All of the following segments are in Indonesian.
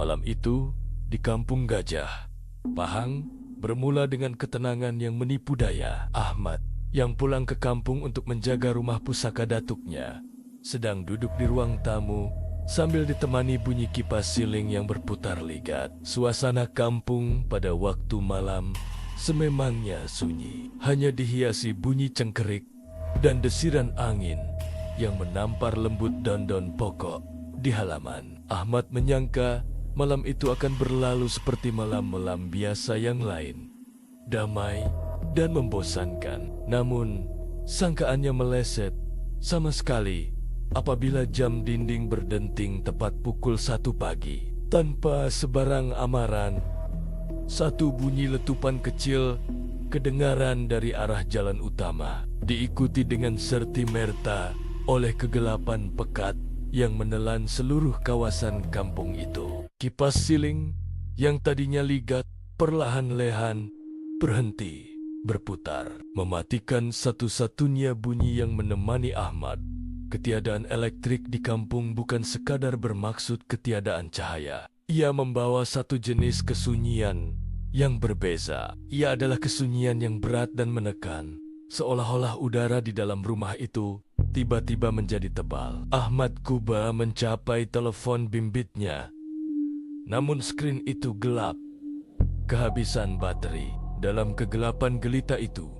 Malam itu, di Kampung Gajah, Pahang bermula dengan ketenangan yang menipu daya. Ahmad, yang pulang ke kampung untuk menjaga rumah pusaka datuknya, sedang duduk di ruang tamu sambil ditemani bunyi kipas siling yang berputar ligat. Suasana kampung pada waktu malam sememangnya sunyi, hanya dihiasi bunyi cengkerik dan desiran angin yang menampar lembut daun-daun pokok di halaman. Ahmad menyangka malam itu akan berlalu seperti malam-malam biasa yang lain, damai dan membosankan. Namun, sangkaannya meleset sama sekali apabila jam dinding berdenting tepat pukul 1 pagi. Tanpa sebarang amaran, satu bunyi letupan kecil kedengaran dari arah jalan utama, diikuti dengan serti merta oleh kegelapan pekat yang menelan seluruh kawasan kampung itu. Kipas siling yang tadinya ligat perlahan-lahan berhenti berputar, mematikan satu-satunya bunyi yang menemani Ahmad. Ketiadaan elektrik di kampung bukan sekadar bermaksud ketiadaan cahaya. Ia membawa satu jenis kesunyian yang berbeza. Ia adalah kesunyian yang berat dan menekan, seolah-olah udara di dalam rumah itu tiba-tiba menjadi tebal. Ahmad Kuba mencapai telepon bimbitnya, namun skrin itu gelap, kehabisan bateri. Dalam kegelapan gelita itu,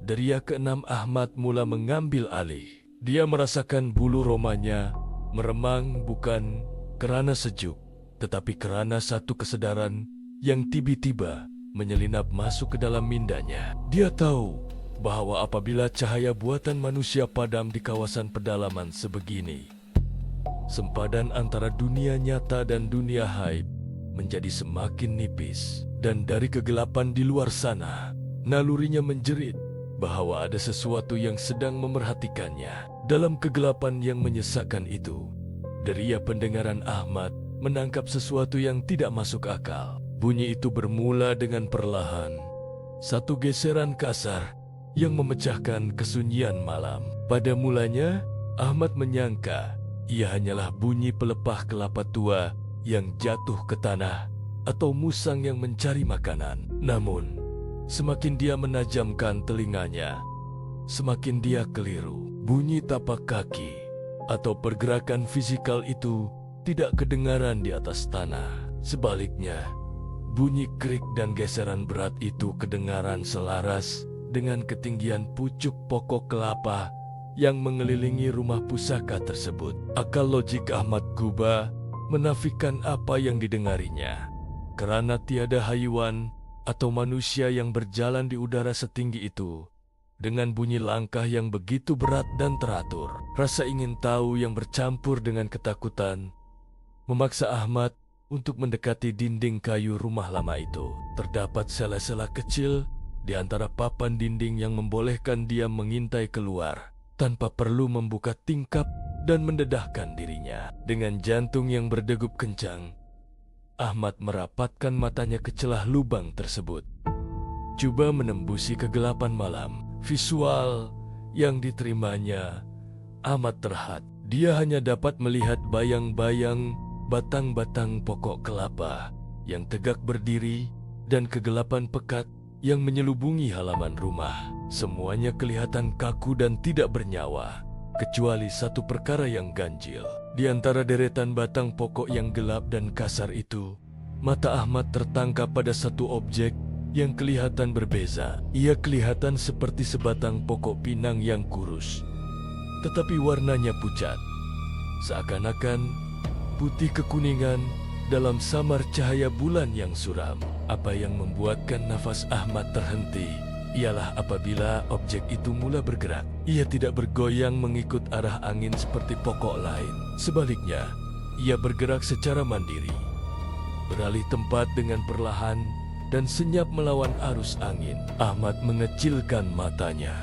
deria keenam Ahmad mula mengambil alih. Dia merasakan bulu romanya meremang bukan kerana sejuk, tetapi kerana satu kesadaran yang tiba-tiba menyelinap masuk ke dalam mindanya. Dia tahu bahwa apabila cahaya buatan manusia padam di kawasan pedalaman sebegini, sempadan antara dunia nyata dan dunia haib menjadi semakin nipis. Dan dari kegelapan di luar sana, nalurinya menjerit bahwa ada sesuatu yang sedang memerhatikannya. Dalam kegelapan yang menyesakkan itu, deria pendengaran Ahmad menangkap sesuatu yang tidak masuk akal. Bunyi itu bermula dengan perlahan, satu geseran kasar yang memecahkan kesunyian malam. Pada mulanya, Ahmad menyangka ia hanyalah bunyi pelepah kelapa tua yang jatuh ke tanah atau musang yang mencari makanan. Namun, semakin dia menajamkan telinganya, semakin dia keliru. Bunyi tapak kaki atau pergerakan fisikal itu tidak kedengaran di atas tanah. Sebaliknya, bunyi krik dan geseran berat itu kedengaran selaras dengan ketinggian pucuk pokok kelapa yang mengelilingi rumah pusaka tersebut. Akal logik Ahmad Kuba menafikan apa yang didengarinya, kerana tiada haywan atau manusia yang berjalan di udara setinggi itu dengan bunyi langkah yang begitu berat dan teratur. Rasa ingin tahu yang bercampur dengan ketakutan memaksa Ahmad untuk mendekati dinding kayu rumah lama itu. Terdapat sela-sela kecil di antara papan dinding yang membolehkan dia mengintai keluar tanpa perlu membuka tingkap dan mendedahkan dirinya. Dengan jantung yang berdegup kencang, Ahmad merapatkan matanya ke celah lubang tersebut, coba menembusi kegelapan malam. Visual yang diterimanya amat terhad. Dia hanya dapat melihat bayang-bayang batang-batang pokok kelapa yang tegak berdiri dan kegelapan pekat yang menyelubungi halaman rumah. Semuanya kelihatan kaku dan tidak bernyawa, kecuali satu perkara yang ganjil. Di antara deretan batang pokok yang gelap dan kasar itu, mata Ahmad tertangkap pada satu objek yang kelihatan berbeza. Ia kelihatan seperti sebatang pokok pinang yang kurus, tetapi warnanya pucat, seakan-akan putih kekuningan dalam samar cahaya bulan yang suram. Apa yang membuatkan nafas Ahmad terhenti ialah apabila objek itu mula bergerak. Ia tidak bergoyang mengikut arah angin seperti pokok lain. Sebaliknya, ia bergerak secara mandiri, beralih tempat dengan perlahan dan senyap melawan arus angin. Ahmad mengecilkan matanya.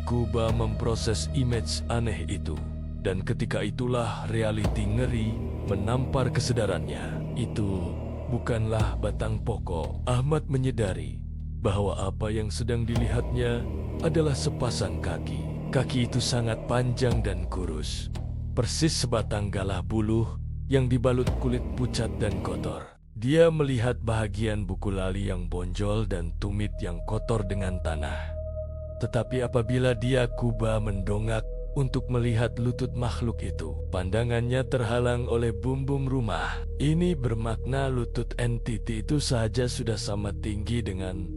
Kuba memproses image aneh itu, dan ketika itulah realiti ngeri menampar kesadarannya. Itu bukanlah batang pokok. Ahmad menyadari bahwa apa yang sedang dilihatnya adalah sepasang kaki. Kaki itu sangat panjang dan kurus, persis sebatang galah buluh yang dibalut kulit pucat dan kotor. Dia melihat bahagian buku lali yang bonjol dan tumit yang kotor dengan tanah. Tetapi apabila dia kuba mendongak untuk melihat lutut makhluk itu, pandangannya terhalang oleh bumbung rumah. Ini bermakna lutut entiti itu saja sudah sama tinggi dengan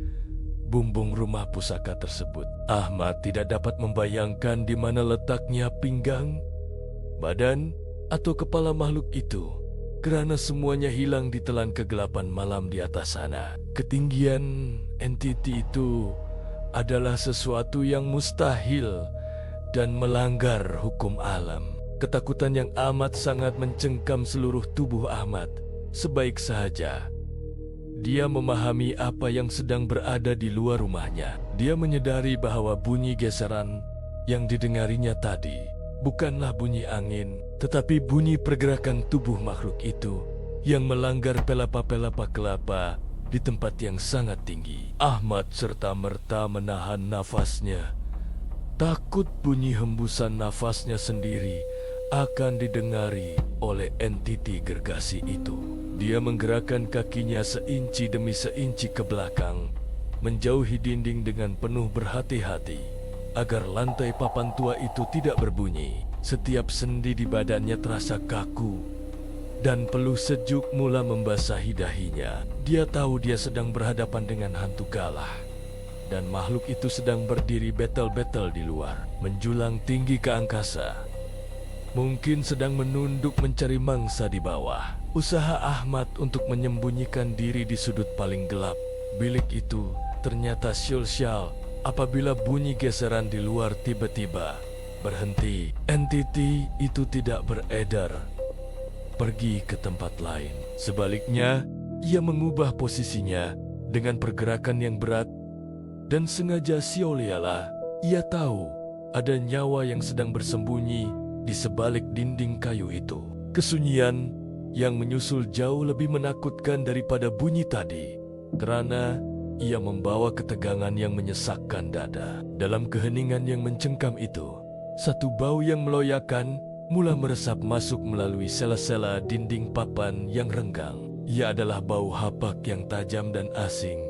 bumbung rumah pusaka tersebut. Ahmad tidak dapat membayangkan di mana letaknya pinggang, badan, atau kepala makhluk itu, kerana semuanya hilang di telan kegelapan malam di atas sana. Ketinggian entiti itu adalah sesuatu yang mustahil dan melanggar hukum alam. Ketakutan yang amat sangat mencengkam seluruh tubuh Ahmad. Sebaik sahaja dia memahami apa yang sedang berada di luar rumahnya. Dia menyadari bahwa bunyi geseran yang didengarinya tadi bukanlah bunyi angin, tetapi bunyi pergerakan tubuh makhluk itu yang melanggar pelapa-pelapa kelapa di tempat yang sangat tinggi. Ahmad serta-merta menahan nafasnya. Takut bunyi hembusan nafasnya sendiri akan didengari oleh entiti gergasi itu. Dia menggerakkan kakinya seinci demi seinci ke belakang, menjauhi dinding dengan penuh berhati-hati, agar lantai papan tua itu tidak berbunyi. Setiap sendi di badannya terasa kaku, dan peluh sejuk mula membasahi dahinya. Dia tahu dia sedang berhadapan dengan hantu galah, dan makhluk itu sedang berdiri betel-betel di luar, menjulang tinggi ke angkasa. Mungkin sedang menunduk mencari mangsa di bawah. Usaha Ahmad untuk menyembunyikan diri di sudut paling gelap bilik itu ternyata sia-sia apabila bunyi geseran di luar tiba-tiba berhenti. Entiti itu tidak beredar pergi ke tempat lain. Sebaliknya, ia mengubah posisinya dengan pergerakan yang berat, dan sengaja sia-sia ia tahu ada nyawa yang sedang bersembunyi di sebalik dinding kayu itu. Kesunyian yang menyusul jauh lebih menakutkan daripada bunyi tadi, kerana ia membawa ketegangan yang menyesakkan dada. Dalam keheningan yang mencengkam itu, satu bau yang meloyakan mula meresap masuk melalui sela-sela dinding papan yang renggang. Ia adalah bau hapak yang tajam dan asing,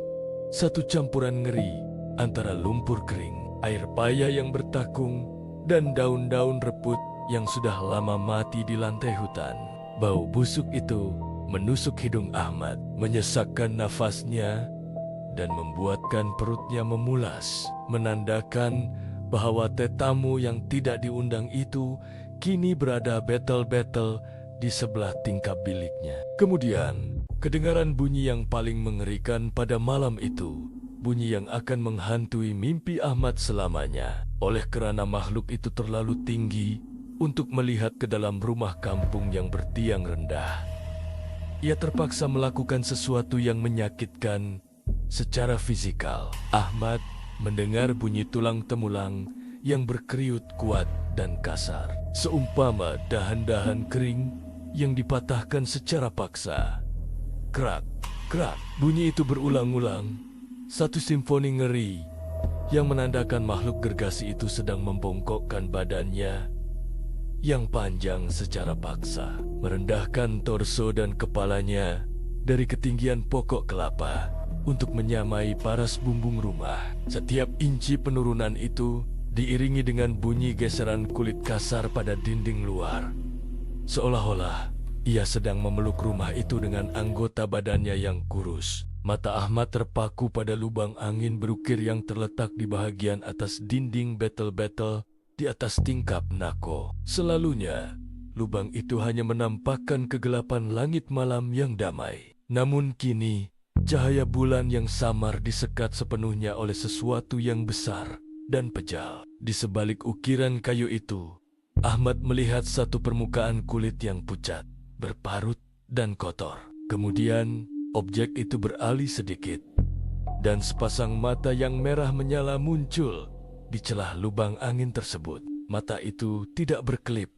satu campuran ngeri antara lumpur kering, air payah yang bertakung, dan daun-daun reput yang sudah lama mati di lantai hutan. Bau busuk itu menusuk hidung Ahmad, menyesakkan nafasnya, dan membuatkan perutnya memulas, menandakan bahwa tetamu yang tidak diundang itu kini berada betel-betel di sebelah tingkap biliknya. Kemudian, kedengaran bunyi yang paling mengerikan pada malam itu, bunyi yang akan menghantui mimpi Ahmad selamanya, oleh kerana makhluk itu terlalu tinggi untuk melihat ke dalam rumah kampung yang bertiang rendah. Ia terpaksa melakukan sesuatu yang menyakitkan secara fisikal. Ahmad mendengar bunyi tulang temulang yang berkeriut kuat dan kasar, seumpama dahan-dahan kering yang dipatahkan secara paksa. Krak, krak, bunyi itu berulang-ulang, satu simfoni ngeri yang menandakan makhluk gergasi itu sedang membongkokkan badannya yang panjang secara paksa, merendahkan torso dan kepalanya dari ketinggian pokok kelapa untuk menyamai paras bumbung rumah. Setiap inci penurunan itu diiringi dengan bunyi geseran kulit kasar pada dinding luar, seolah-olah ia sedang memeluk rumah itu dengan anggota badannya yang kurus. Mata Ahmad terpaku pada lubang angin berukir yang terletak di bahagian atas dinding betel-betel di atas tingkap Nako. Selalunya, lubang itu hanya menampakkan kegelapan langit malam yang damai. Namun kini, cahaya bulan yang samar disekat sepenuhnya oleh sesuatu yang besar dan pejal. Di sebalik ukiran kayu itu, Ahmad melihat satu permukaan kulit yang pucat, berparut, dan kotor. Kemudian, objek itu beralih sedikit, dan sepasang mata yang merah menyala muncul di celah lubang angin tersebut. Mata itu tidak berkelip,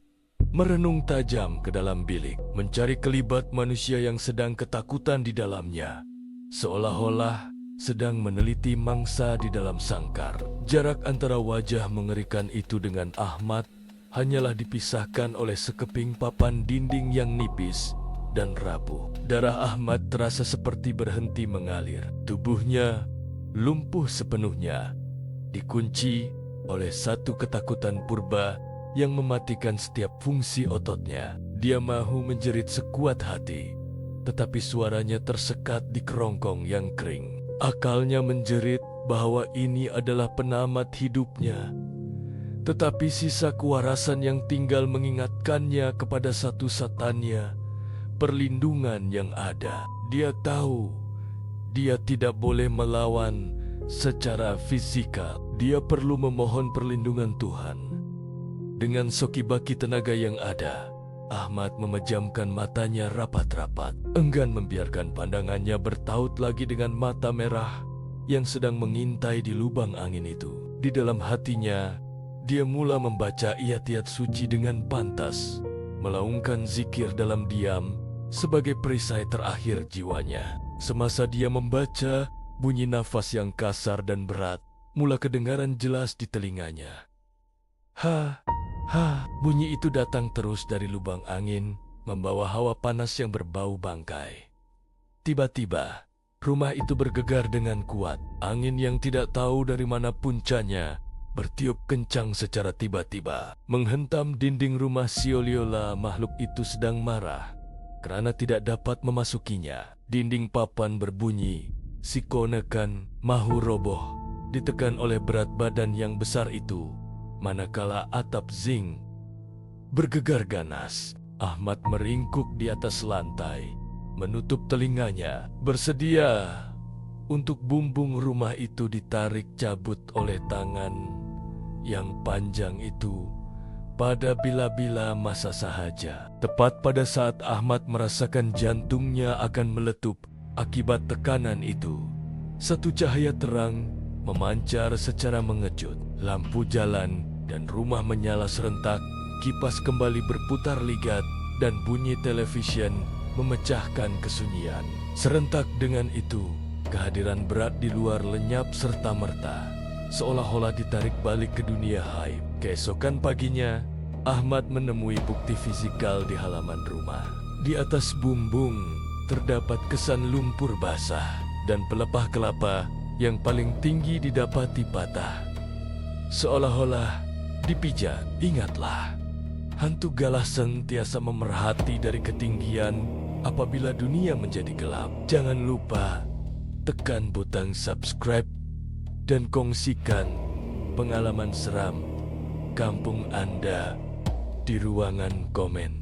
merenung tajam ke dalam bilik, mencari kelibat manusia yang sedang ketakutan di dalamnya, seolah-olah sedang meneliti mangsa di dalam sangkar. Jarak antara wajah mengerikan itu dengan Ahmad hanyalah dipisahkan oleh sekeping papan dinding yang nipis dan rapuh. Darah Ahmad terasa seperti berhenti mengalir. Tubuhnya lumpuh sepenuhnya, dikunci oleh satu ketakutan purba yang mematikan setiap fungsi ototnya. Dia mahu menjerit sekuat hati, tetapi suaranya tersekat di kerongkong yang kering. Akalnya menjerit bahwa ini adalah penamat hidupnya, tetapi sisa kewarasan yang tinggal mengingatkannya kepada satu-satunya perlindungan yang ada. Dia tahu dia tidak boleh melawan secara fisikal. Dia perlu memohon perlindungan Tuhan. Dengan sokibaki tenaga yang ada, Ahmad memejamkan matanya rapat-rapat, enggan membiarkan pandangannya bertaut lagi dengan mata merah yang sedang mengintai di lubang angin itu. Di dalam hatinya, dia mula membaca ayat-ayat suci dengan pantas, melaungkan zikir dalam diam sebagai perisai terakhir jiwanya. Semasa dia membaca, bunyi nafas yang kasar dan berat mula kedengaran jelas di telinganya. Ha, bunyi itu datang terus dari lubang angin, membawa hawa panas yang berbau bangkai. Tiba-tiba, rumah itu bergegar dengan kuat. Angin yang tidak tahu dari mana puncanya bertiup kencang secara tiba-tiba, menghentam dinding rumah Sioliola. Makhluk itu sedang marah karena tidak dapat memasukinya. Dinding papan berbunyi, sikonekan mahu roboh, ditekan oleh berat badan yang besar itu. Manakala atap zinc bergegar ganas, Ahmad meringkuk di atas lantai, menutup telinganya, bersedia untuk bumbung rumah itu ditarik cabut oleh tangan yang panjang itu pada bila-bila masa sahaja. Tepat pada saat Ahmad merasakan jantungnya akan meletup akibat tekanan itu, satu cahaya terang memancar secara mengejut. Lampu jalan dan rumah menyala serentak, kipas kembali berputar ligat, dan bunyi televisyen memecahkan kesunyian. Serentak dengan itu, kehadiran berat di luar lenyap serta-merta, seolah-olah ditarik balik ke dunia haib. Keesokan paginya, Ahmad menemui bukti fisikal di halaman rumah. Di atas bumbung terdapat kesan lumpur basah dan pelepah kelapa yang paling tinggi didapati patah, seolah-olah dipijat. Ingatlah, hantu galah sentiasa memerhati dari ketinggian apabila dunia menjadi gelap. Jangan lupa tekan butang subscribe dan kongsikan pengalaman seram kampung Anda di ruangan komen.